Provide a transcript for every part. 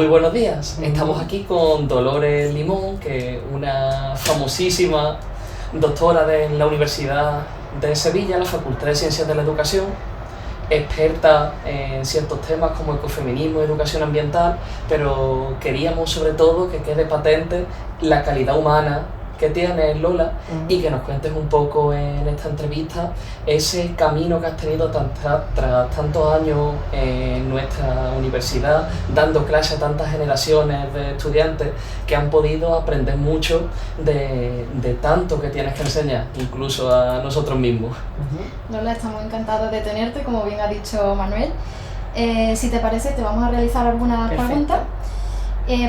buenos días. Estamos aquí con Dolores Limón, que es una famosísima doctora de la Universidad de Sevilla, la Facultad de Ciencias de la Educación, experta en ciertos temas como ecofeminismo y educación ambiental, pero queríamos sobre todo que quede patente la calidad humana que tiene Lola y que nos cuentes un poco en esta entrevista ese camino que has tenido tras tantos años en nuestra universidad, dando clase a tantas generaciones de estudiantes que han podido aprender mucho de tanto que tienes que enseñar, incluso a nosotros mismos. Lola, estamos encantados de tenerte, como bien ha dicho Manuel. Si te parece, te vamos a realizar algunas preguntas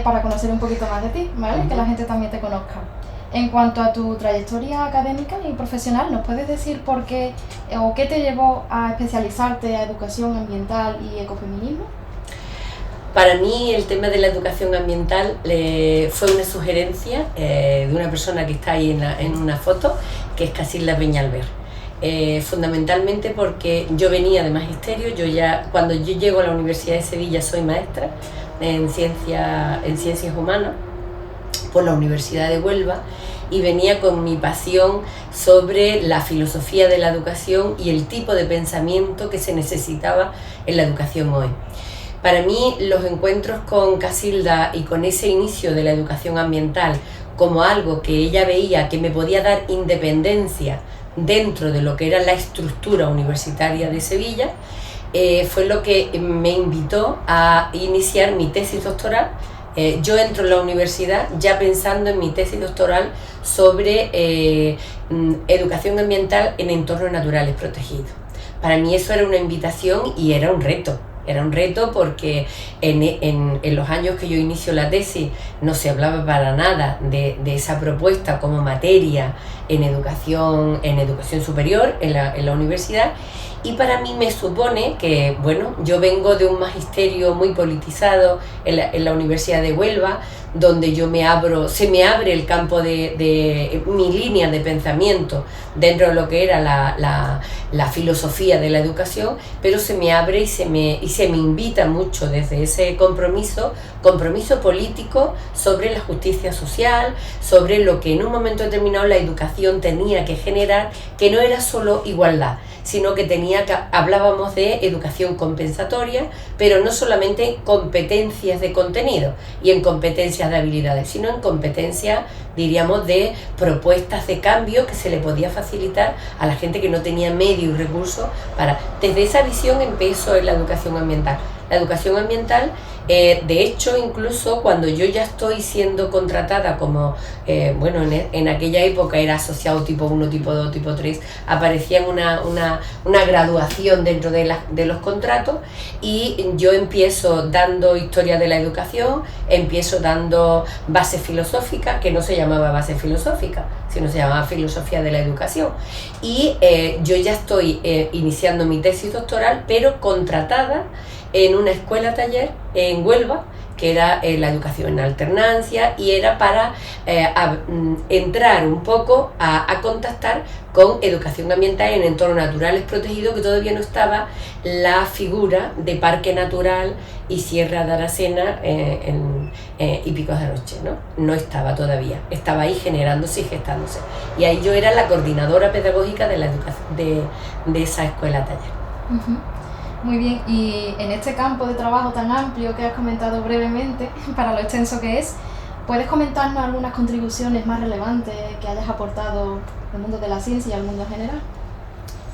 para conocer un poquito más de ti, ¿vale? Que la gente también te conozca. En cuanto a tu trayectoria académica y profesional, ¿nos puedes decir por qué o qué te llevó a especializarte a educación ambiental y ecofeminismo? Para mí el tema de la educación ambiental fue una sugerencia de una persona que está ahí en una foto, que es Casilda Peñalver. Fundamentalmente porque yo venía de magisterio, cuando yo llego a la Universidad de Sevilla soy maestra en ciencias humanas por la Universidad de Huelva, y venía con mi pasión sobre la filosofía de la educación y el tipo de pensamiento que se necesitaba en la educación hoy. Para mí los encuentros con Casilda y con ese inicio de la educación ambiental como algo que ella veía que me podía dar independencia dentro de lo que era la estructura universitaria de Sevilla, fue lo que me invitó a iniciar mi tesis doctoral. Yo entro en la universidad ya pensando en mi tesis doctoral sobre educación ambiental en entornos naturales protegidos. Para mí eso era una invitación y era un reto. Era un reto porque en los años que yo inicio la tesis no se hablaba para nada de esa propuesta como materia en educación superior en la universidad. Y para mí me supone que, bueno, yo vengo de un magisterio muy politizado en la Universidad de Huelva, donde se me abre el campo de mi línea de pensamiento dentro de lo que era la filosofía de la educación, pero se me abre y se me invita mucho desde ese compromiso político sobre la justicia social, sobre lo que en un momento determinado la educación tenía que generar, que no era solo igualdad, sino que hablábamos de educación compensatoria, pero no solamente en competencias de contenido y en competencias de habilidades, sino en competencias, diríamos, de propuestas de cambio que se le podía facilitar a la gente que no tenía medios y recursos Desde esa visión empezó en la educación ambiental. La educación ambiental, de hecho, incluso cuando yo ya estoy siendo contratada como, en aquella época era asociado tipo 1, tipo 2, tipo 3, aparecía una graduación dentro de los contratos, y yo empiezo dando historia de la educación, empiezo dando bases filosóficas, que no se llamaba base filosófica, sino se llamaba filosofía de la educación, y yo ya estoy iniciando mi tesis doctoral, pero contratada en una escuela taller en Huelva, que era la educación en alternancia, y era para entrar un poco a contactar con educación ambiental en entornos naturales protegidos, que todavía no estaba la figura de parque natural y Sierra de Aracena y Picos de Noche, no estaba todavía, estaba ahí generándose y gestándose, y ahí yo era la coordinadora pedagógica de la educación de esa escuela taller. Muy bien, y en este campo de trabajo tan amplio que has comentado brevemente, para lo extenso que es, ¿puedes comentarnos algunas contribuciones más relevantes que hayas aportado al mundo de la ciencia y al mundo en general?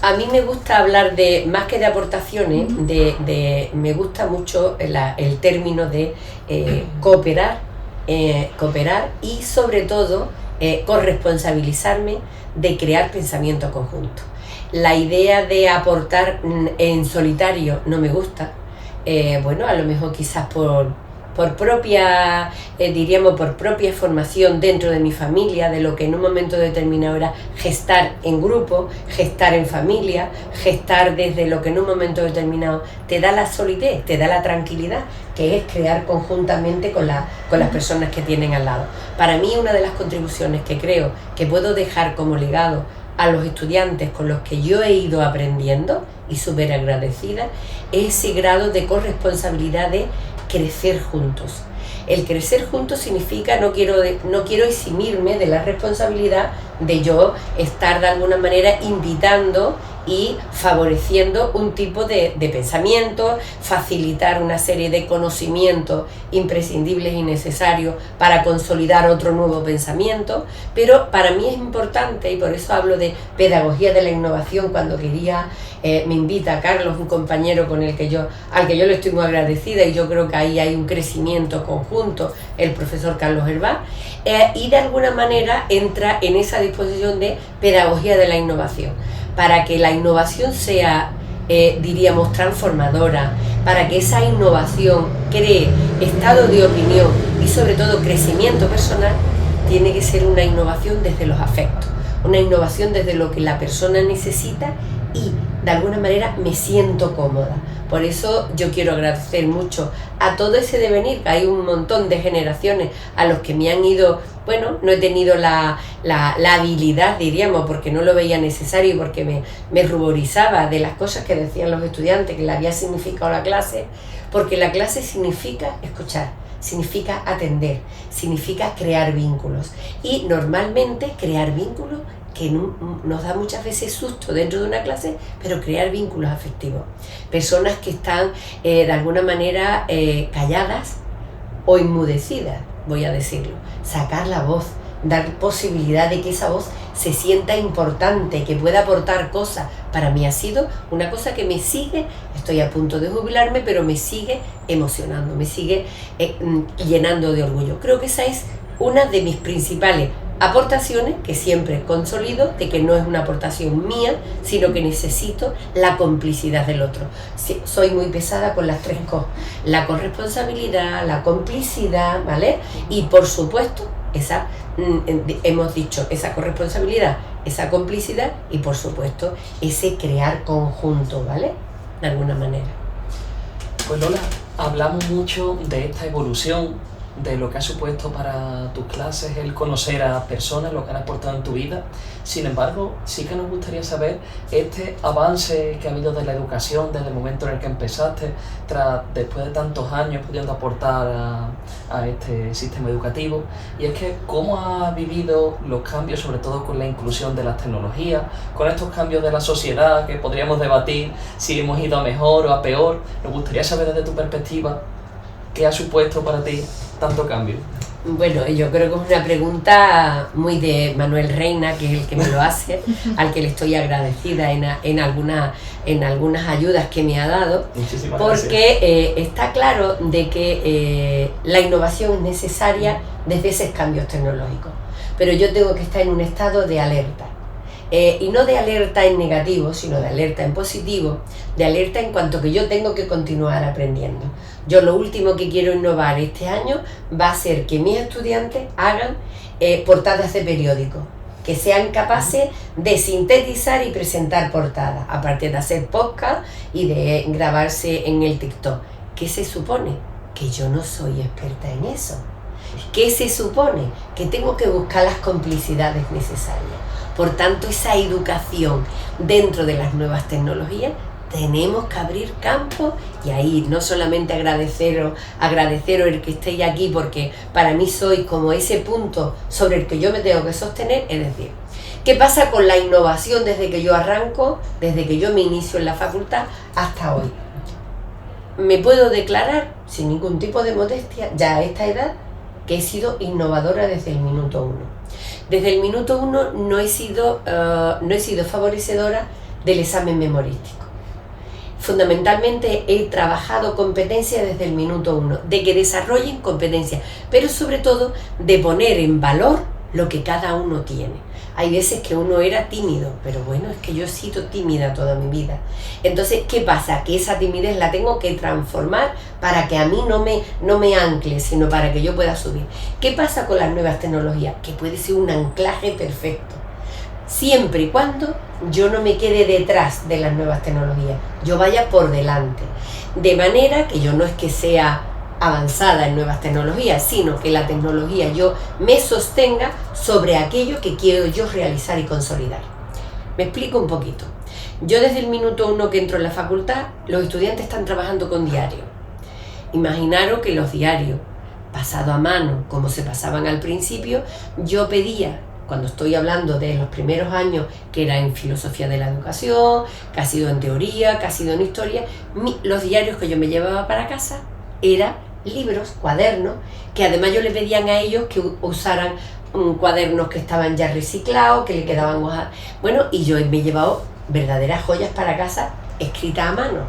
A mí me gusta hablar más que de aportaciones, me gusta mucho el término de cooperar y sobre todo corresponsabilizarme de crear pensamiento conjunto. La idea de aportar en solitario no me gusta, a lo mejor quizás por propia formación dentro de mi familia, de lo que en un momento determinado era gestar en grupo, gestar en familia, gestar desde lo que en un momento determinado te da la solidez, te da la tranquilidad, que es crear conjuntamente con las personas que tienen al lado. Para mí, una de las contribuciones que creo que puedo dejar como legado a los estudiantes con los que yo he ido aprendiendo, y súper agradecida, es ese grado de corresponsabilidad de crecer juntos. El crecer juntos significa no quiero eximirme de la responsabilidad de yo estar de alguna manera invitando y favoreciendo un tipo de pensamiento, facilitar una serie de conocimientos imprescindibles y necesarios para consolidar otro nuevo pensamiento, pero para mí es importante, y por eso hablo de pedagogía de la innovación cuando me invita Carlos, un compañero al que yo le estoy muy agradecida, y yo creo que ahí hay un crecimiento conjunto, el profesor Carlos Hervás, y de alguna manera entra en esa disposición de pedagogía de la innovación, para que la innovación sea, diríamos, transformadora, para que esa innovación cree estado de opinión y sobre todo crecimiento personal, tiene que ser una innovación desde los afectos, una innovación desde lo que la persona necesita y de alguna manera me siento cómoda. Por eso yo quiero agradecer mucho a todo ese devenir, que hay un montón de generaciones a los que me han ido, bueno, no he tenido la habilidad, diríamos, porque no lo veía necesario y porque me ruborizaba de las cosas que decían los estudiantes, que le había significado la clase, porque la clase significa escuchar, significa atender, significa crear vínculos, y normalmente crear vínculos que nos da muchas veces susto dentro de una clase, pero crear vínculos afectivos. Personas que están de alguna manera calladas o inmudecidas, voy a decirlo. Sacar la voz, dar posibilidad de que esa voz se sienta importante, que pueda aportar cosas. Para mí ha sido una cosa que me sigue, estoy a punto de jubilarme, pero me sigue emocionando, me sigue llenando de orgullo. Creo que esa es una de mis principales aportaciones, que siempre consolido, de que no es una aportación mía, sino que necesito la complicidad del otro. Sí, soy muy pesada con las tres cosas: la corresponsabilidad, la complicidad, ¿vale? Y por supuesto, hemos dicho, esa corresponsabilidad, esa complicidad y por supuesto ese crear conjunto, ¿vale? De alguna manera. Pues Lola, hablamos mucho de esta evolución, de lo que ha supuesto para tus clases el conocer a personas, lo que han aportado en tu vida. Sin embargo, sí que nos gustaría saber este avance que ha habido de la educación desde el momento en el que empezaste, después de tantos años pudiendo aportar a este sistema educativo. Y es que cómo has vivido los cambios, sobre todo con la inclusión de las tecnologías, con estos cambios de la sociedad que podríamos debatir si hemos ido a mejor o a peor. Nos gustaría saber desde tu perspectiva qué ha supuesto para ti tanto cambio. Bueno, yo creo que es una pregunta muy de Manuel Reina, que es el que me lo hace, al que le estoy agradecida en algunas ayudas que me ha dado. Muchísimas porque gracias. Está claro de que la innovación es necesaria desde esos cambios tecnológicos, pero yo tengo que estar en un estado de alerta. Y no de alerta en negativo, sino de alerta en positivo, de alerta en cuanto que yo tengo que continuar aprendiendo. Yo lo último que quiero innovar este año va a ser que mis estudiantes hagan portadas de periódicos, que sean capaces de sintetizar y presentar portadas, aparte de hacer podcast y de grabarse en el TikTok. ¿Qué se supone? Que yo no soy experta en eso. ¿Qué se supone? Que tengo que buscar las complicidades necesarias. Por tanto, esa educación dentro de las nuevas tecnologías, tenemos que abrir campo, y ahí no solamente agradeceros el que estéis aquí, porque para mí sois como ese punto sobre el que yo me tengo que sostener. Es decir, ¿qué pasa con la innovación desde que yo arranco, desde que yo me inicio en la facultad hasta hoy? Me puedo declarar, sin ningún tipo de modestia, ya a esta edad, que he sido innovadora desde el minuto 1. Desde el minuto 1 no he sido favorecedora del examen memorístico. Fundamentalmente he trabajado competencias desde el minuto 1, de que desarrollen competencias, pero sobre todo de poner en valor lo que cada uno tiene. Hay veces que uno era tímido, pero bueno, es que yo he sido tímida toda mi vida. Entonces, ¿qué pasa? Que esa timidez la tengo que transformar para que a mí no me ancle, sino para que yo pueda subir. ¿Qué pasa con las nuevas tecnologías? Que puede ser un anclaje perfecto, siempre y cuando yo no me quede detrás de las nuevas tecnologías, yo vaya por delante. De manera que yo no es que sea avanzada en nuevas tecnologías, sino que la tecnología yo me sostenga sobre aquello que quiero yo realizar y consolidar. Me explico un poquito. Yo desde el minuto 1 que entro en la facultad, los estudiantes están trabajando con diarios. Imaginaros que los diarios, pasado a mano, como se pasaban al principio, yo pedía, cuando estoy hablando de los primeros años, que era en filosofía de la educación, que ha sido en teoría, que ha sido en historia, los diarios que yo me llevaba para casa eran libros, cuadernos, que además yo le pedían a ellos que usaran cuadernos que estaban ya reciclados, que le quedaban hojas. Bueno, y yo me he llevado verdaderas joyas para casa escritas a mano.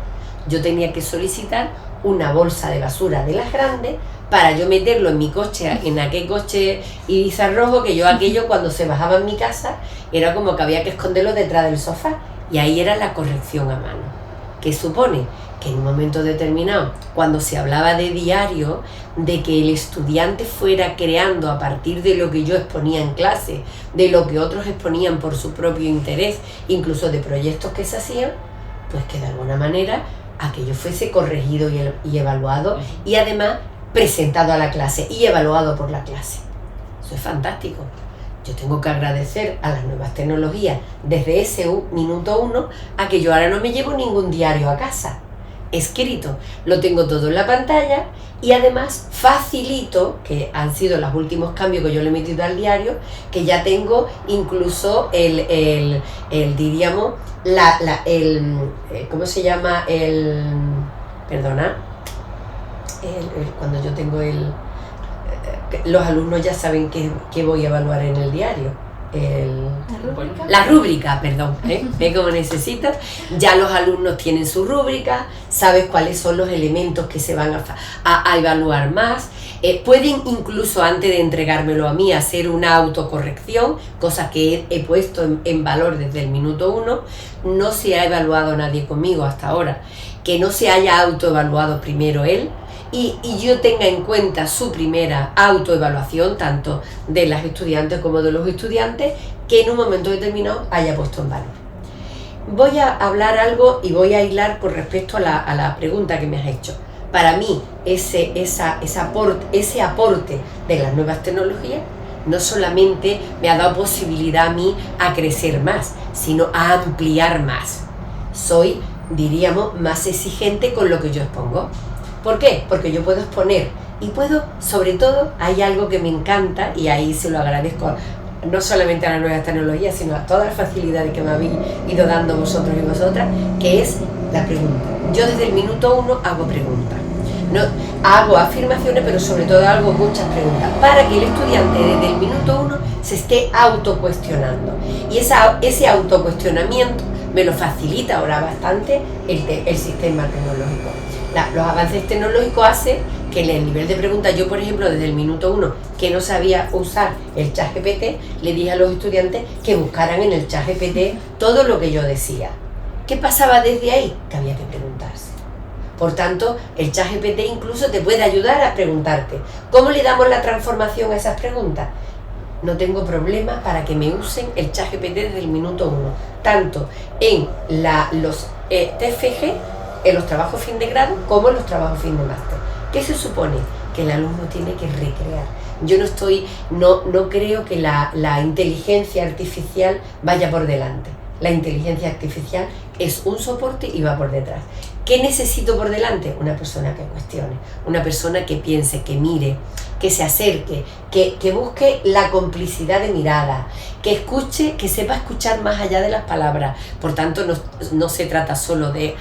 Yo tenía que solicitar una bolsa de basura de las grandes para yo meterlo en mi coche, en aquel coche Ibiza rojo, que yo aquello cuando se bajaba en mi casa era como que había que esconderlo detrás del sofá, y ahí era la corrección a mano, que supone que en un momento determinado, cuando se hablaba de diario, de que el estudiante fuera creando a partir de lo que yo exponía en clase, de lo que otros exponían por su propio interés, incluso de proyectos que se hacían, pues que de alguna manera aquello fuese corregido y evaluado, y además presentado a la clase y evaluado por la clase. Eso es fantástico. Yo tengo que agradecer a las nuevas tecnologías desde ese minuto 1 a que yo ahora no me llevo ningún diario a casa escrito, lo tengo todo en la pantalla, y además facilito, que han sido los últimos cambios que yo le he metido al diario, que ya tengo incluso diríamos, ¿cómo se llama? Cuando yo tengo los alumnos ya saben qué voy a evaluar en el diario. La rúbrica, perdón, ¿Ve cómo necesitas? Ya los alumnos tienen su rúbrica, sabes cuáles son los elementos que se van a evaluar más. Pueden incluso, antes de entregármelo a mí, hacer una autocorrección, cosa que he puesto en valor desde el minuto 1. No se ha evaluado nadie conmigo hasta ahora, que no se haya autoevaluado primero él, y yo tenga en cuenta su primera autoevaluación, tanto de las estudiantes como de los estudiantes, que en un momento determinado haya puesto en valor. Voy a hablar algo y voy a hilar con respecto a la pregunta que me has hecho. Para mí, ese aporte de las nuevas tecnologías no solamente me ha dado posibilidad a mí a crecer más, sino a ampliar más. Soy, diríamos, más exigente con lo que yo expongo. ¿Por qué? Porque yo puedo exponer y puedo, sobre todo, hay algo que me encanta, y ahí se lo agradezco no solamente a las nuevas tecnologías, sino a todas las facilidades que me habéis ido dando vosotros y vosotras, que es la pregunta. Yo desde el minuto 1 hago preguntas. No, hago afirmaciones, pero sobre todo hago muchas preguntas, para que el estudiante desde el minuto 1 se esté autocuestionando. Y ese autocuestionamiento me lo facilita ahora bastante el sistema tecnológico. Los avances tecnológicos hacen que en el nivel de preguntas, yo por ejemplo desde el minuto 1 que no sabía usar el ChatGPT, le dije a los estudiantes que buscaran en el ChatGPT todo lo que yo decía. ¿Qué pasaba desde ahí? Que había que preguntarse. Por tanto, el ChatGPT incluso te puede ayudar a preguntarte. ¿Cómo le damos la transformación a esas preguntas? No tengo problema para que me usen el ChatGPT desde el minuto 1, tanto en los TFG, en los trabajos fin de grado, como en los trabajos fin de máster. ¿Qué se supone? Que el alumno tiene que recrear. Yo no creo que la inteligencia artificial vaya por delante. La inteligencia artificial es un soporte y va por detrás. ¿Qué necesito por delante? Una persona que cuestione, una persona que piense, que mire, que se acerque, que busque la complicidad de mirada, que escuche, que sepa escuchar más allá de las palabras. Por tanto, no se trata solo de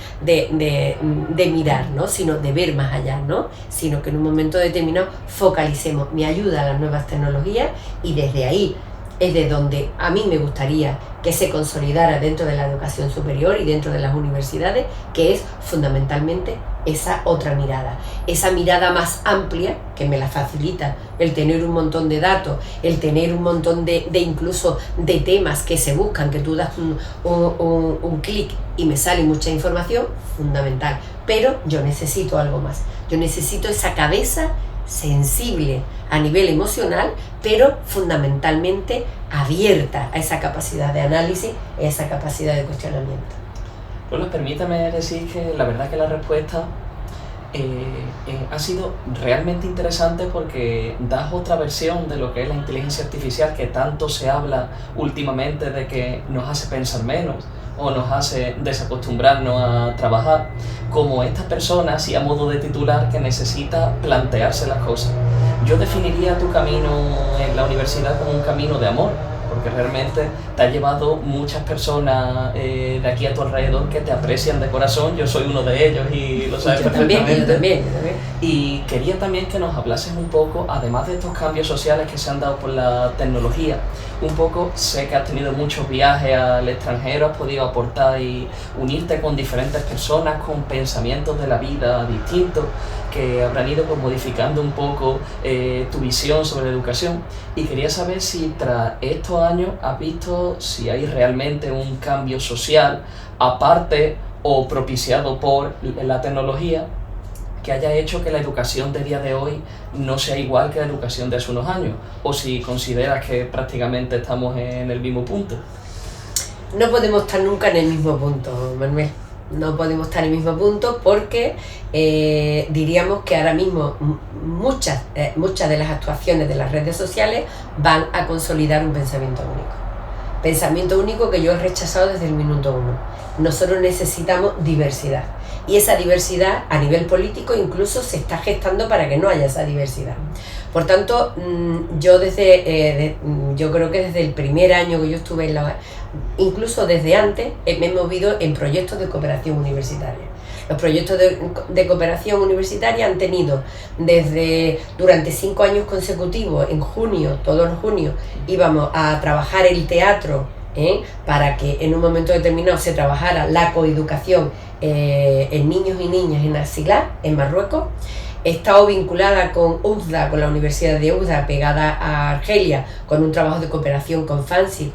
mirar, ¿no? Sino de ver más allá, ¿no? Sino que en un momento determinado focalicemos. Me ayuda a las nuevas tecnologías, y desde ahí es de donde a mí me gustaría que se consolidara dentro de la educación superior y dentro de las universidades, que es fundamentalmente esa otra mirada, esa mirada más amplia, que me la facilita el tener un montón de datos, el tener un montón de incluso de temas que se buscan, que tú das un clic y me sale mucha información, fundamental. Pero yo necesito algo más, yo necesito esa cabeza sensible a nivel emocional, pero fundamentalmente abierta a esa capacidad de análisis, a esa capacidad de cuestionamiento. Bueno, permítame decir que la verdad que la respuesta ha sido realmente interesante, porque das otra versión de lo que es la inteligencia artificial, que tanto se habla últimamente de que nos hace pensar menos o nos hace desacostumbrarnos a trabajar, como esta persona, así a modo de titular, que necesita plantearse las cosas. Yo definiría tu camino en la universidad como un camino de amor, porque realmente te has llevado muchas personas de aquí a tu alrededor que te aprecian de corazón. Yo soy uno de ellos y lo sabes perfectamente. Yo también. Y quería también que nos hablases un poco, además de estos cambios sociales que se han dado por la tecnología, un poco, sé que has tenido muchos viajes al extranjero, has podido aportar y unirte con diferentes personas, con pensamientos de la vida distintos, que habrán ido pues, modificando un poco tu visión sobre la educación. Y quería saber si tras estos años has visto si hay realmente un cambio social, aparte o propiciado por la tecnología, que haya hecho que la educación de día de hoy no sea igual que la educación de hace unos años, o si consideras que prácticamente estamos en el mismo punto. No podemos estar nunca en el mismo punto, Manuel. No podemos estar en el mismo punto porque diríamos que ahora mismo muchas de las actuaciones de las redes sociales van a consolidar un pensamiento único. Pensamiento único que yo he rechazado desde el minuto uno. Nosotros necesitamos diversidad. Y esa diversidad a nivel político incluso se está gestando para que no haya esa diversidad. Por tanto, yo creo que desde el primer año que yo estuve incluso desde antes, me he movido en proyectos de cooperación universitaria. Los proyectos de cooperación universitaria han tenido durante 5 años consecutivos, en junio, todos los junios, íbamos a trabajar el teatro, para que en un momento determinado se trabajara la coeducación en niños y niñas en Asilá, en Marruecos. He estado vinculada con UDA, con la Universidad de UDA, pegada a Argelia, con un trabajo de cooperación con FANSI,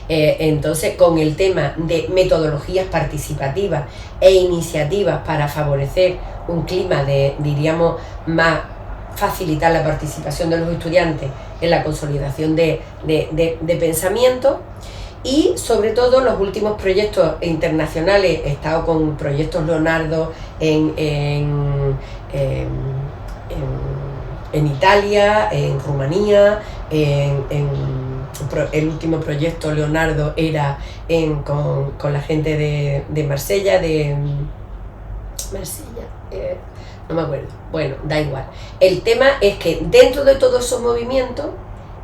entonces con el tema de metodologías participativas e iniciativas para favorecer un clima más facilitar la participación de los estudiantes en la consolidación de pensamiento. Y sobre todo los últimos proyectos internacionales, he estado con proyectos Leonardo en Italia, en Rumanía, el último proyecto Leonardo era con la gente de Marsella, no me acuerdo, bueno, da igual. El tema es que dentro de todos esos movimientos,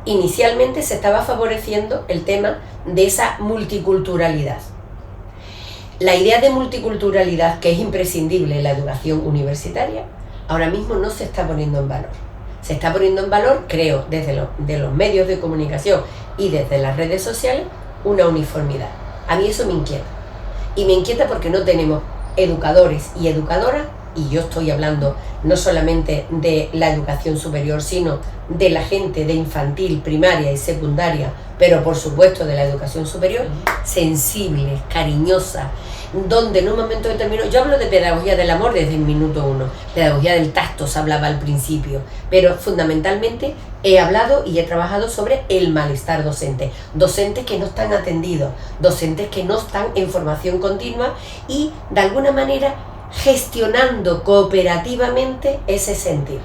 inicialmente se estaba favoreciendo el tema de esa multiculturalidad. La idea de multiculturalidad, que es imprescindible en la educación universitaria, ahora mismo no se está poniendo en valor. Se está poniendo en valor, creo, desde los medios de comunicación y desde las redes sociales, una uniformidad. A mí eso me inquieta. Y me inquieta porque no tenemos educadores y educadoras, y yo estoy hablando no solamente de la educación superior, sino de la gente de infantil, primaria y secundaria, pero por supuesto de la educación superior, sensibles, cariñosas, donde en un momento determinado, yo hablo de pedagogía del amor desde el minuto uno, pedagogía del tacto se hablaba al principio, pero fundamentalmente he hablado y he trabajado sobre el malestar docente, docentes que no están atendidos, docentes que no están en formación continua y de alguna manera gestionando cooperativamente ese sentir.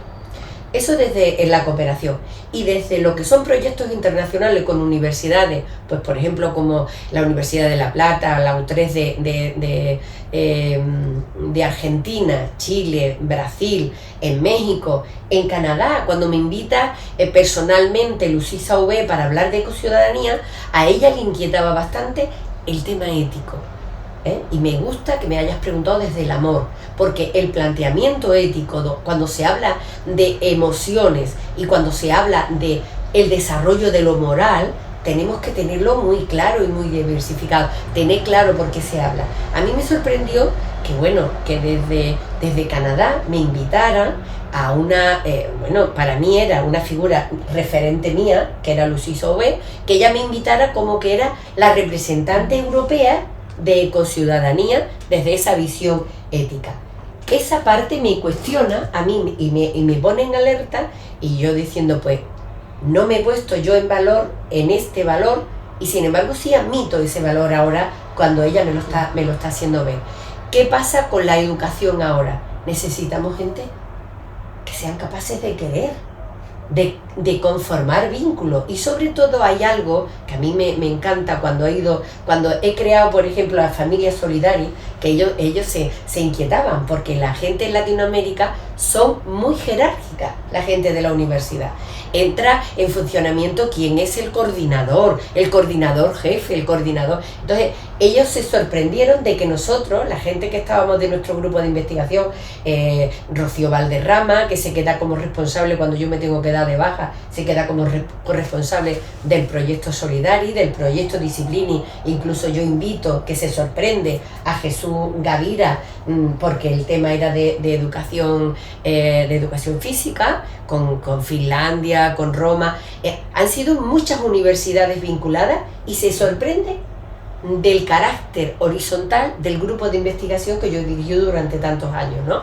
Eso desde la cooperación. Y desde lo que son proyectos internacionales con universidades, pues por ejemplo como la Universidad de La Plata, la U3 de Argentina, Chile, Brasil, en México, en Canadá, cuando me invita personalmente Lucisa V para hablar de ecociudadanía, a ella le inquietaba bastante el tema ético. Y me gusta que me hayas preguntado desde el amor, porque el planteamiento ético, cuando se habla de emociones y cuando se habla de el desarrollo de lo moral, tenemos que tenerlo muy claro y muy diversificado, tener claro por qué se habla. A mí me sorprendió que desde Canadá me invitaran a una, para mí era una figura referente mía, que era Lucisa Ové, que ella me invitara como que era la representante europea de ecociudadanía desde esa visión ética. Esa parte me cuestiona a mí y me pone en alerta, y yo diciendo, pues no me he puesto yo en valor, en este valor, y sin embargo sí admito ese valor ahora cuando ella me lo está haciendo ver. ¿Qué pasa con la educación ahora? Necesitamos gente que sean capaces de querer, de conformar vínculos. Y sobre todo hay algo que a mí me encanta cuando he creado, por ejemplo, la familia Solidari, que ellos se inquietaban, porque la gente en Latinoamérica son muy jerárquicas, la gente de la universidad. Entra en funcionamiento quién es el coordinador jefe, el coordinador. Entonces, ellos se sorprendieron de que nosotros, la gente que estábamos de nuestro grupo de investigación, Rocío Valderrama, que se queda como responsable cuando yo me tengo que dar de baja, se queda como corresponsable del proyecto Solidari, del proyecto Disciplini. Incluso yo invito, que se sorprende, a Jesús Gavira, porque el tema era de educación física, con Finlandia, con Roma. Han sido muchas universidades vinculadas y se sorprende del carácter horizontal del grupo de investigación que yo dirigí durante tantos años, ¿no?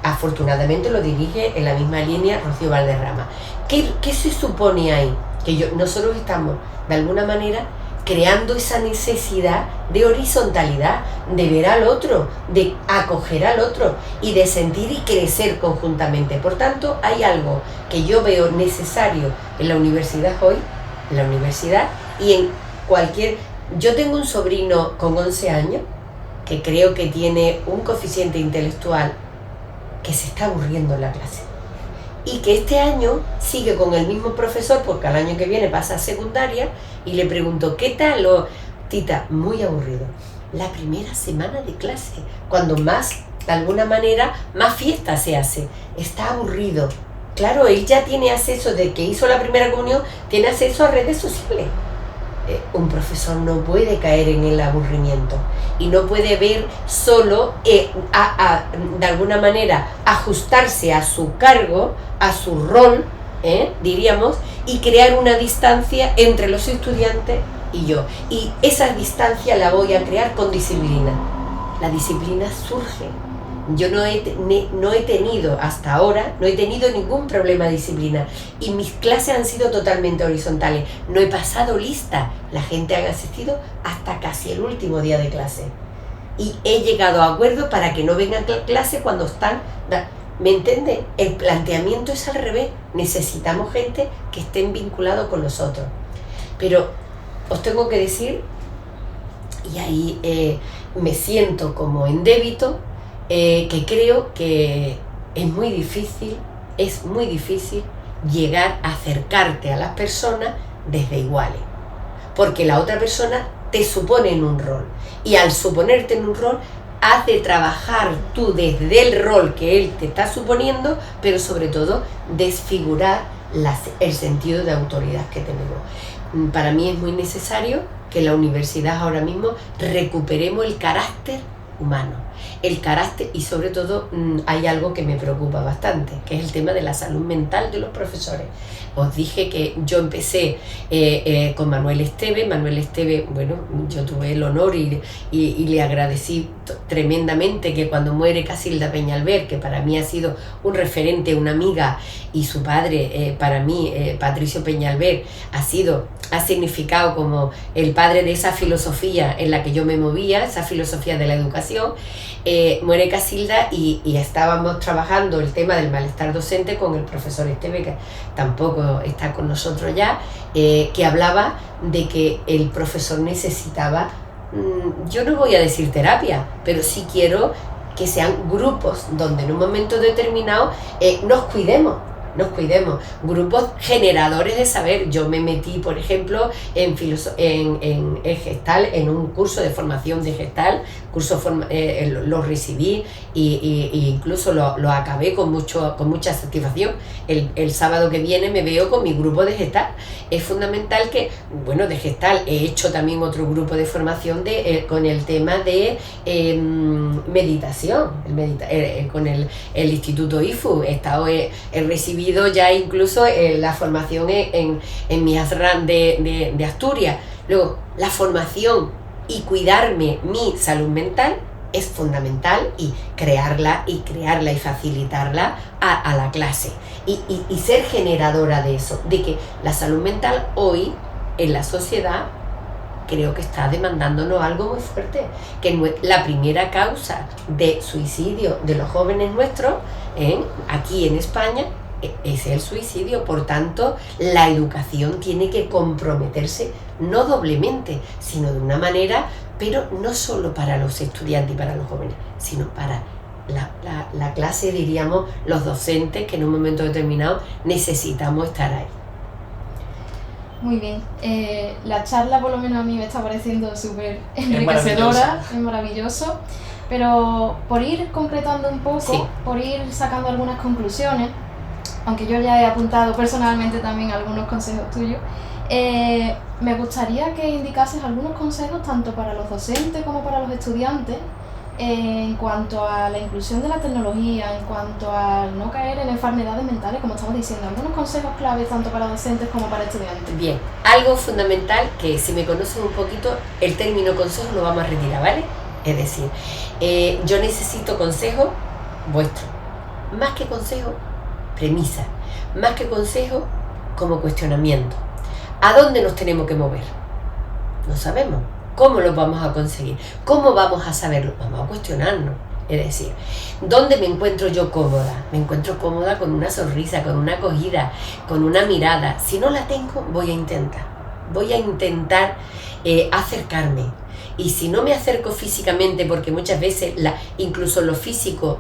Afortunadamente lo dirige en la misma línea Rocío Valderrama. ¿Qué se supone ahí? Que nosotros estamos, de alguna manera, creando esa necesidad de horizontalidad, de ver al otro, de acoger al otro y de sentir y crecer conjuntamente. Por tanto, hay algo que yo veo necesario en la universidad hoy, en la universidad y en cualquier... Yo tengo un sobrino con 11 años que creo que tiene un coeficiente intelectual que se está aburriendo en la clase y que este año sigue con el mismo profesor porque al año que viene pasa a secundaria y le pregunto, ¿qué tal? Tita, muy aburrido. La primera semana de clase, cuando más, de alguna manera, más fiesta se hace, está aburrido. Claro, él ya tiene acceso, de que hizo la primera comunión, tiene acceso a redes sociales. Un profesor no puede caer en el aburrimiento y no puede ver solo, de alguna manera, ajustarse a su cargo, a su rol, diríamos, y crear una distancia entre los estudiantes y yo. Y esa distancia la voy a crear con disciplina. La disciplina surge. Yo no he tenido hasta ahora, no he tenido ningún problema de disciplina y mis clases han sido totalmente horizontales. No he pasado lista, la gente ha asistido hasta casi el último día de clase. Y he llegado a acuerdo para que no vengan a clase cuando están... ¿Me entiende? El planteamiento es al revés. Necesitamos gente que estén vinculados con los otros. Pero os tengo que decir, y ahí me siento como en débito, que creo que es muy difícil llegar a acercarte a las personas desde iguales, porque la otra persona te supone en un rol y al suponerte en un rol has de trabajar tú desde el rol que él te está suponiendo, pero sobre todo desfigurar el sentido de autoridad que tenemos. Para mí es muy necesario que la universidad ahora mismo recuperemos el carácter humano, el carácter, y sobre todo hay algo que me preocupa bastante, que es el tema de la salud mental de los profesores. Os dije que yo empecé con Manuel Esteve. Manuel Esteve, bueno, yo tuve el honor y le agradecí tremendamente que cuando muere Casilda Peñalver, que para mí ha sido un referente, una amiga, y su padre, para mí, Patricio Peñalver, ha significado como el padre de esa filosofía en la que yo me movía, esa filosofía de la educación. Muere Casilda y estábamos trabajando el tema del malestar docente con el profesor Esteve, que tampoco está con nosotros ya, que hablaba de que el profesor necesitaba, yo no voy a decir terapia, pero sí quiero que sean grupos donde en un momento determinado nos cuidemos, grupos generadores de saber. Yo me metí, por ejemplo, en Gestalt, en un curso de formación de Gestalt, lo recibí e incluso lo acabé con mucha satisfacción. El sábado que viene me veo con mi grupo de Gestalt. Es fundamental que, bueno, de Gestalt he hecho también otro grupo de formación con el tema de meditación, con el Instituto IFU. He recibido ya incluso la formación en mi ASRAN de Asturias. Luego, la formación y cuidarme mi salud mental es fundamental, y crearla y facilitarla a la clase y ser generadora de eso, de que la salud mental hoy en la sociedad creo que está demandándonos algo muy fuerte, que la primera causa de suicidio de los jóvenes nuestros aquí en España es el suicidio. Por tanto, la educación tiene que comprometerse no doblemente, sino de una manera, pero no solo para los estudiantes y para los jóvenes, sino para la clase, diríamos, los docentes, que en un momento determinado necesitamos estar ahí. Muy bien, la charla por lo menos a mí me está pareciendo súper enriquecedora, es maravilloso, pero por ir concretando un poco, sí, por ir sacando algunas conclusiones, aunque yo ya he apuntado personalmente también algunos consejos tuyos, me gustaría que indicases algunos consejos tanto para los docentes como para los estudiantes en cuanto a la inclusión de la tecnología, en cuanto a no caer en enfermedades mentales, como estamos diciendo, algunos consejos claves tanto para docentes como para estudiantes. Bien, algo fundamental que si me conocen un poquito, el término consejo lo vamos a retirar, ¿vale? Es decir, yo necesito consejo vuestro, más que consejo, premisa, más que consejo, como cuestionamiento. ¿A dónde nos tenemos que mover? No sabemos. ¿Cómo lo vamos a conseguir? ¿Cómo vamos a saberlo? Vamos a cuestionarnos. Es decir, ¿dónde me encuentro yo cómoda? Me encuentro cómoda con una sonrisa, con una acogida, con una mirada. Si no la tengo, voy a intentar acercarme. Y si no me acerco físicamente, porque muchas veces incluso lo físico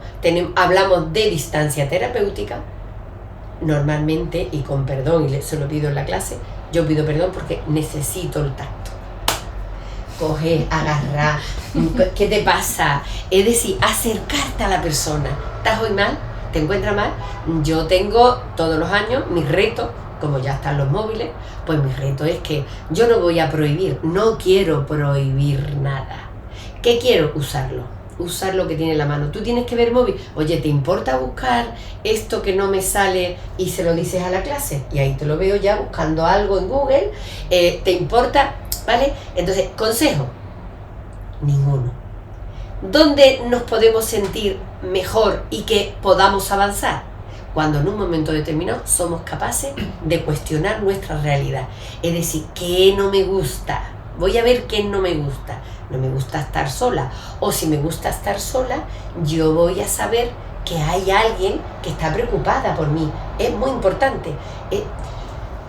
hablamos de distancia terapéutica, normalmente, y con perdón, y se lo pido en la clase, yo pido perdón porque necesito el tacto. Coger, agarrar, ¿qué te pasa? Es decir, acercarte a la persona. ¿Estás hoy mal? ¿Te encuentras mal? Yo tengo todos los años mis retos, como ya están los móviles, pues mi reto es que yo no voy a prohibir, no quiero prohibir nada. ¿Qué quiero? Usar lo que tiene en la mano. Tú tienes que ver móvil. Oye, ¿te importa buscar esto que no me sale y se lo dices a la clase? Y ahí te lo veo ya buscando algo en Google. ¿Te importa? ¿Vale? Entonces, consejo, ninguno. ¿Dónde nos podemos sentir mejor y que podamos avanzar? Cuando en un momento determinado somos capaces de cuestionar nuestra realidad. Es decir, ¿qué no me gusta? Voy a ver qué no me gusta. No me gusta estar sola. O si me gusta estar sola, yo voy a saber que hay alguien que está preocupada por mí. Es muy importante.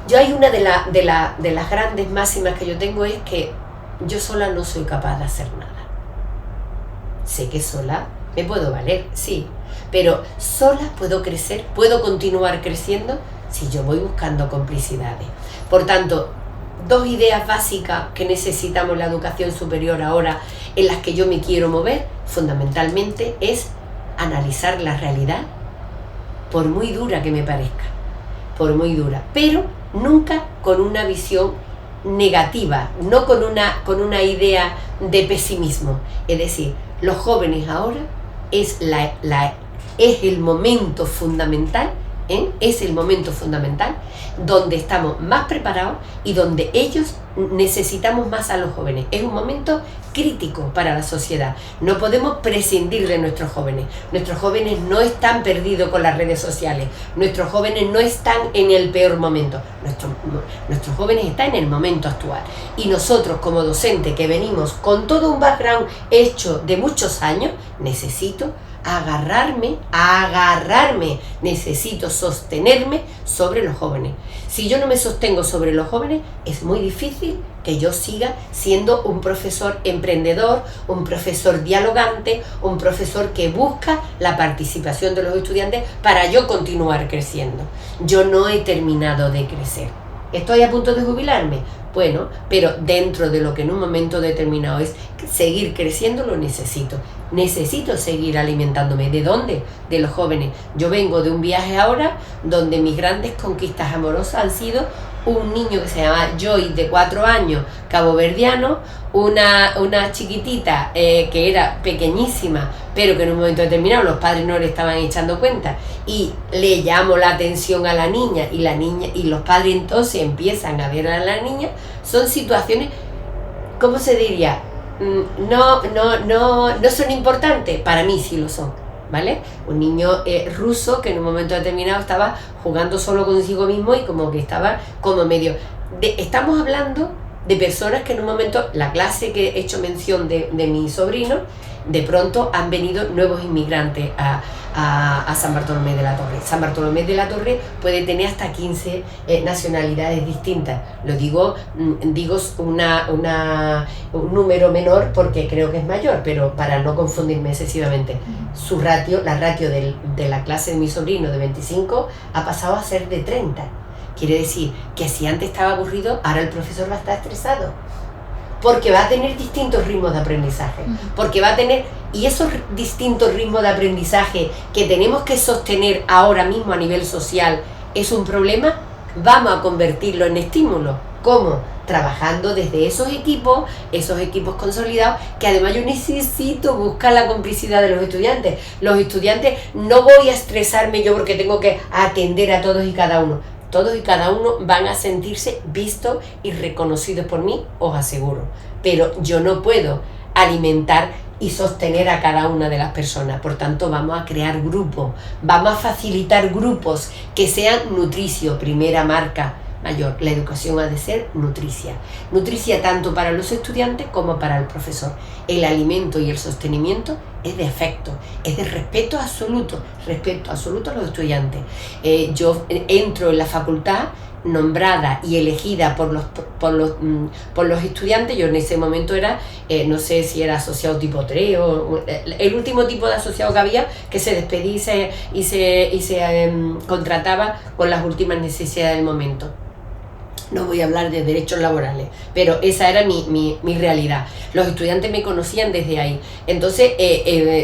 Yo hay una de las grandes máximas que yo tengo es que yo sola no soy capaz de hacer nada. Sé que sola me puedo valer, sí, pero sola puedo crecer, puedo continuar creciendo si yo voy buscando complicidades. Por tanto, dos ideas básicas que necesitamos en la educación superior ahora, en las que yo me quiero mover, fundamentalmente es analizar la realidad, por muy dura que me parezca, por muy dura, pero nunca con una visión negativa, no con una idea de pesimismo. Es decir, los jóvenes ahora es el momento fundamental, es el momento fundamental donde estamos más preparados y donde ellos necesitamos más a los jóvenes. Es un momento crítico para la sociedad. No podemos prescindir de nuestros jóvenes. Nuestros jóvenes no están perdidos con las redes sociales. Nuestros jóvenes no están en el peor momento. Nuestros jóvenes están en el momento actual. Y nosotros como docentes que venimos con todo un background hecho de muchos años, necesito agarrarme, necesito sostenerme sobre los jóvenes. Si yo no me sostengo sobre los jóvenes, es muy difícil que yo siga siendo un profesor emprendedor, un profesor dialogante, un profesor que busca la participación de los estudiantes para yo continuar creciendo. Yo no he terminado de crecer. ¿Estoy a punto de jubilarme? Bueno, pero dentro de lo que en un momento determinado es seguir creciendo, lo necesito. Necesito seguir alimentándome. ¿De dónde? De los jóvenes. Yo vengo de un viaje ahora donde mis grandes conquistas amorosas han sido un niño que se llama Joy, de 4 años, caboverdiano, una chiquitita que era pequeñísima, pero que en un momento determinado los padres no le estaban echando cuenta y le llamó la atención a la niña y los padres entonces empiezan a ver a la niña. Son situaciones, ¿cómo se diría? No son importantes. Para mí sí lo son, ¿vale? Un niño ruso que en un momento determinado estaba jugando solo consigo mismo y como que estaba como medio... estamos hablando de personas que en un momento, la clase que he hecho mención de mi sobrino, de pronto han venido nuevos inmigrantes a San Bartolomé de la Torre. San Bartolomé de la Torre puede tener hasta 15 nacionalidades distintas. Lo digo un número menor porque creo que es mayor, pero para no confundirme excesivamente. Su ratio, la ratio de la clase de mi sobrino de 25 ha pasado a ser de 30. Quiere decir que si antes estaba aburrido, ahora el profesor va a estar estresado. Porque va a tener distintos ritmos de aprendizaje, porque va a tener, y esos distintos ritmos de aprendizaje que tenemos que sostener ahora mismo a nivel social, ¿es un problema? Vamos a convertirlo en estímulo. ¿Cómo? Trabajando desde esos equipos consolidados, que además yo necesito buscar la complicidad de los estudiantes. Los estudiantes, no voy a estresarme yo porque tengo que atender a todos y cada uno. Todos y cada uno van a sentirse vistos y reconocidos por mí, os aseguro. Pero yo no puedo alimentar y sostener a cada una de las personas. Por tanto, vamos a crear grupos, vamos a facilitar grupos que sean nutricios, primera marca mayor. La educación ha de ser nutricia. Nutricia tanto para los estudiantes como para el profesor. El alimento y el sostenimiento es de afecto, es de respeto absoluto a los estudiantes. Yo entro en la facultad nombrada y elegida por los estudiantes. Yo en ese momento era, no sé si era asociado tipo 3 o el último tipo de asociado que había, que se despedía y se contrataba con las últimas necesidades del momento. No voy a hablar de derechos laborales, pero esa era mi realidad. Los estudiantes me conocían desde ahí. Entonces,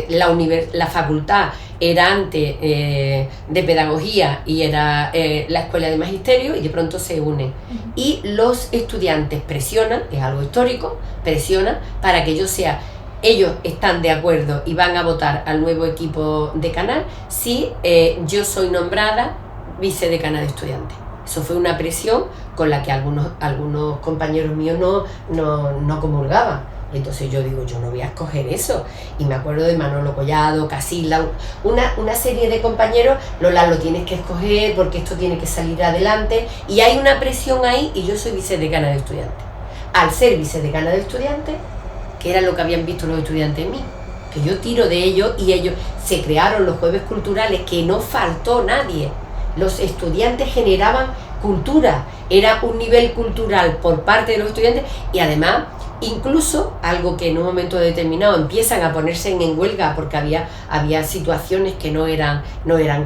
la facultad era antes de pedagogía y era la escuela de magisterio, y de pronto se une. Y los estudiantes presionan, es algo histórico, presionan para que ellos están de acuerdo y van a votar al nuevo equipo decanal si yo soy nombrada vicedecana de estudiantes. Eso fue una presión con la que algunos compañeros míos no comulgaban. Entonces yo digo, yo no voy a escoger eso. Y me acuerdo de Manolo Collado, Casilda, una serie de compañeros, Lola, lo tienes que escoger porque esto tiene que salir adelante. Y hay una presión ahí, y yo soy vicedecana de estudiantes. Al ser vicedecana de estudiantes, que era lo que habían visto los estudiantes en mí, que yo tiro de ellos, y ellos se crearon los jueves culturales, que no faltó nadie. Los estudiantes generaban cultura, era un nivel cultural por parte de los estudiantes, y además incluso algo que en un momento determinado empiezan a ponerse en huelga porque había situaciones que no eran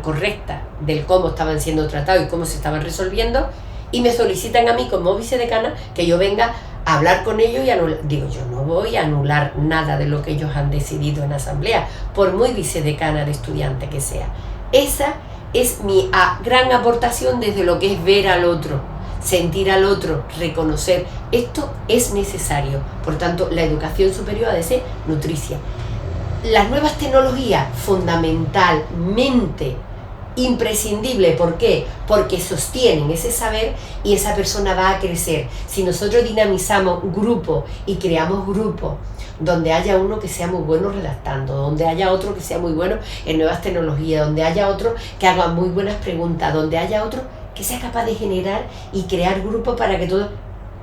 correctas del cómo estaban siendo tratados y cómo se estaban resolviendo, y me solicitan a mí como vicedecana que yo venga a hablar con ellos y anular. Digo, yo no voy a anular nada de lo que ellos han decidido en asamblea, por muy vicedecana de estudiante que sea. Esa es mi gran aportación desde lo que es ver al otro, sentir al otro, reconocer. Esto es necesario. Por tanto, la educación superior ha de ser nutricia. Las nuevas tecnologías, fundamentalmente imprescindible. ¿Por qué? Porque sostienen ese saber y esa persona va a crecer. Si nosotros dinamizamos grupos y creamos grupos donde haya uno que sea muy bueno redactando, donde haya otro que sea muy bueno en nuevas tecnologías, donde haya otro que haga muy buenas preguntas, donde haya otro que sea capaz de generar y crear grupos para que todo...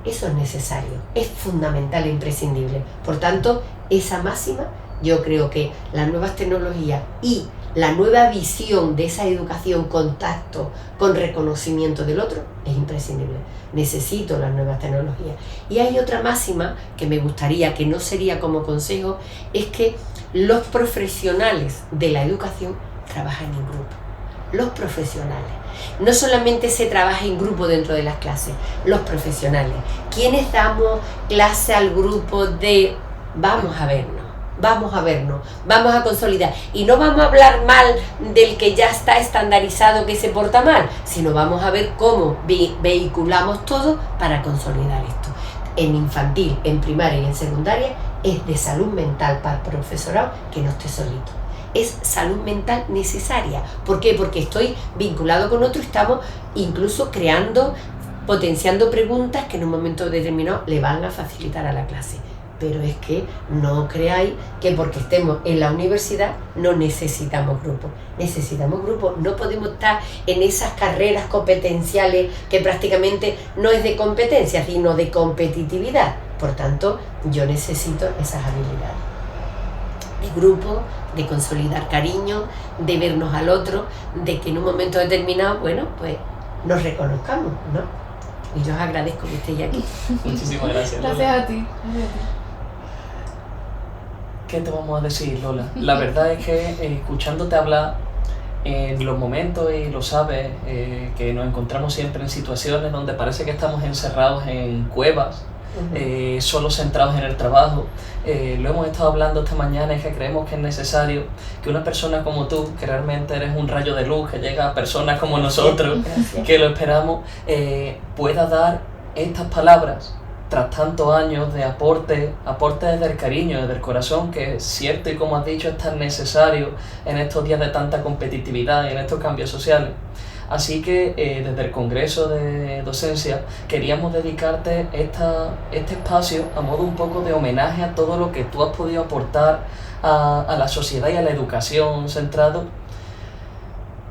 Eso es necesario, es fundamental e imprescindible. Por tanto, esa máxima, yo creo que las nuevas tecnologías y la nueva visión de esa educación, contacto con reconocimiento del otro, es imprescindible. Necesito las nuevas tecnologías. Y hay otra máxima que me gustaría, que no sería como consejo, es que los profesionales de la educación trabajan en grupo. Los profesionales. No solamente se trabaja en grupo dentro de las clases, los profesionales. ¿Quiénes damos clase al grupo de vamos a vernos, vamos a consolidar? Y no vamos a hablar mal del que ya está estandarizado que se porta mal, sino vamos a ver cómo vehiculamos todo para consolidar esto. En infantil, en primaria y en secundaria es de salud mental para el profesorado que no esté solito. Es salud mental necesaria. ¿Por qué? Porque estoy vinculado con otro, estamos incluso potenciando preguntas que en un momento determinado le van a facilitar a la clase. pero es que no creáis que porque estemos en la universidad no necesitamos grupos. Necesitamos grupos, no podemos estar en esas carreras competenciales que prácticamente no es de competencia, sino de competitividad. Por tanto, yo necesito esas habilidades de grupo, de consolidar cariño, de vernos al otro, de que en un momento determinado, bueno, pues nos reconozcamos, ¿no? Y yo os agradezco que estéis aquí. Muchísimas gracias, Lola. Gracias a ti. ¿Qué te vamos a decir, Lola? La verdad es que escuchándote hablar en los momentos, y lo sabes, que nos encontramos siempre en situaciones donde parece que estamos encerrados en cuevas, solo centrados en el trabajo. Lo hemos estado hablando esta mañana, es que creemos que es necesario que una persona como tú, que realmente eres un rayo de luz que llega a personas como nosotros, que lo esperamos, pueda dar estas palabras tras tantos años de aporte desde el cariño, desde el corazón, que es cierto y como has dicho es tan necesario en estos días de tanta competitividad y en estos cambios sociales. Así que desde el Congreso de Docencia queríamos dedicarte este espacio a modo un poco de homenaje a todo lo que tú has podido aportar a la sociedad y a la educación centrado,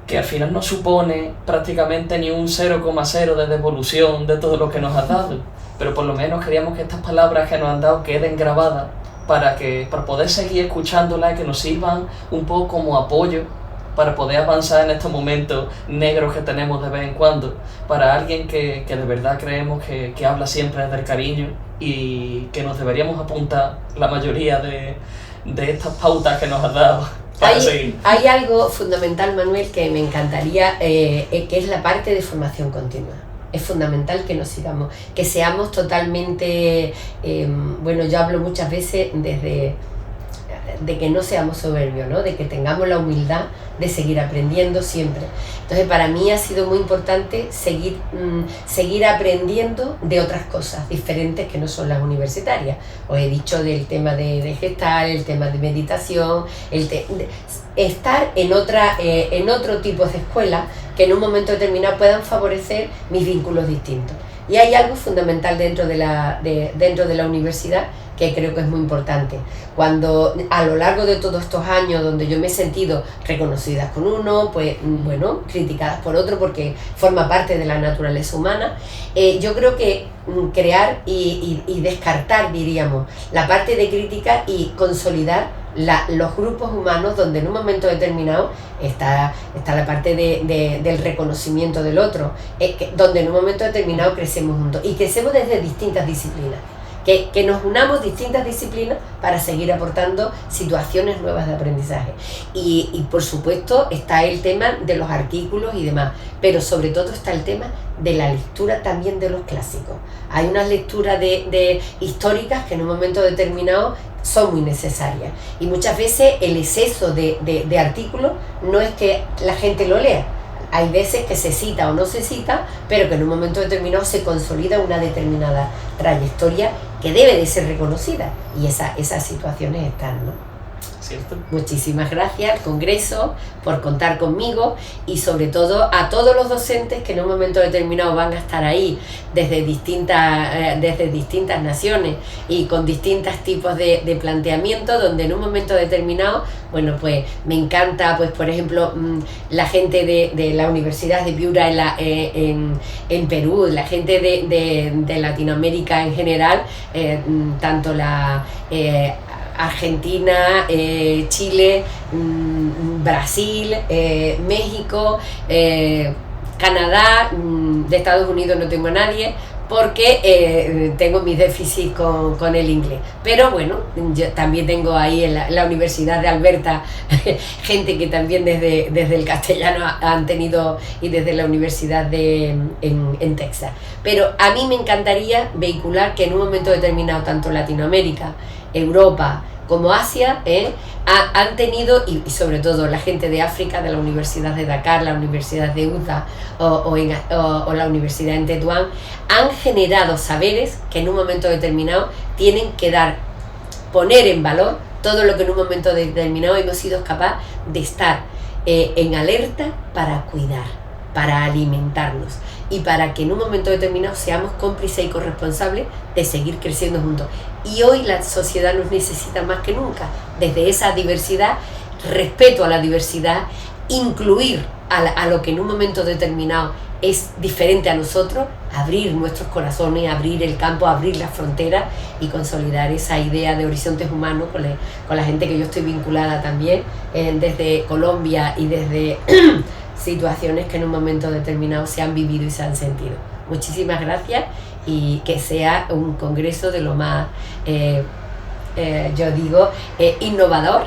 que al final no supone prácticamente ni un 0,0 de devolución de todo lo que nos has dado, pero por lo menos queríamos que estas palabras que nos han dado queden grabadas para poder seguir escuchándolas y que nos sirvan un poco como apoyo para poder avanzar en estos momentos negros que tenemos de vez en cuando, para alguien que de verdad creemos que habla siempre desde el cariño y que nos deberíamos apuntar la mayoría de estas pautas que nos has dado para seguir. Hay algo fundamental, Manuel, que me encantaría, que es la parte de formación continua. Es fundamental que nos sigamos, que seamos totalmente, bueno, yo hablo muchas veces de que no seamos soberbios, ¿no? De que tengamos la humildad de seguir aprendiendo siempre. Entonces, para mí ha sido muy importante seguir aprendiendo de otras cosas diferentes que no son las universitarias. Os he dicho del tema de gestal, el tema de meditación, estar en otro tipo de escuela que en un momento determinado puedan favorecer mis vínculos distintos. Y hay algo fundamental dentro de la universidad que creo que es muy importante. Cuando a lo largo de todos estos años donde yo me he sentido reconocidas con uno, pues bueno, criticadas por otro porque forma parte de la naturaleza humana, yo creo que crear y descartar, diríamos, la parte de crítica y consolidar los grupos humanos donde en un momento determinado está la parte del reconocimiento del otro, donde en un momento determinado crecemos juntos y crecemos desde distintas disciplinas. Que nos unamos distintas disciplinas para seguir aportando situaciones nuevas de aprendizaje. Y por supuesto está el tema de los artículos y demás, pero sobre todo está el tema de la lectura también de los clásicos. Hay unas lecturas de históricas que en un momento determinado son muy necesarias. Y muchas veces el exceso de artículos no es que la gente lo lea. Hay veces que se cita o no se cita, pero que en un momento determinado se consolida una determinada trayectoria que debe de ser reconocida. Y esas situaciones están, ¿no? ¿Cierto? Muchísimas gracias al Congreso por contar conmigo y sobre todo a todos los docentes que en un momento determinado van a estar ahí desde distintas naciones y con distintos tipos de planteamientos, donde en un momento determinado, bueno, pues me encanta, pues por ejemplo, la gente de la Universidad de Piura en Perú, la gente de Latinoamérica en general, tanto la Argentina, Chile, Brasil, México, Canadá, de Estados Unidos no tengo a nadie porque tengo mis déficits con el inglés. Pero bueno, yo también tengo ahí en la Universidad de Alberta gente que también desde el castellano han tenido, y desde la Universidad en Texas. Pero a mí me encantaría vehicular que en un momento determinado tanto Latinoamérica, Europa como Asia han tenido, y sobre todo la gente de África, de la Universidad de Dakar, la Universidad de Utah o la Universidad en Tetuán, han generado saberes que en un momento determinado tienen que poner en valor todo lo que en un momento determinado hemos sido capaces de estar en alerta para cuidar, para alimentarnos. y para que en un momento determinado seamos cómplices y corresponsables de seguir creciendo juntos. Y hoy la sociedad nos necesita más que nunca, desde esa diversidad, respeto a la diversidad, incluir a lo que en un momento determinado es diferente a nosotros, abrir nuestros corazones, abrir el campo, abrir las fronteras y consolidar esa idea de horizontes humanos con la gente que yo estoy vinculada también, desde Colombia y desde situaciones que en un momento determinado se han vivido y se han sentido. Muchísimas gracias y que sea un congreso de lo más, yo digo, innovador,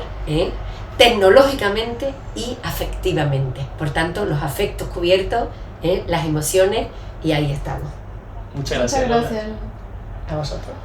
tecnológicamente y afectivamente. Por tanto, los afectos cubiertos, las emociones, y ahí estamos. Muchas gracias. Muchas gracias. A vosotros.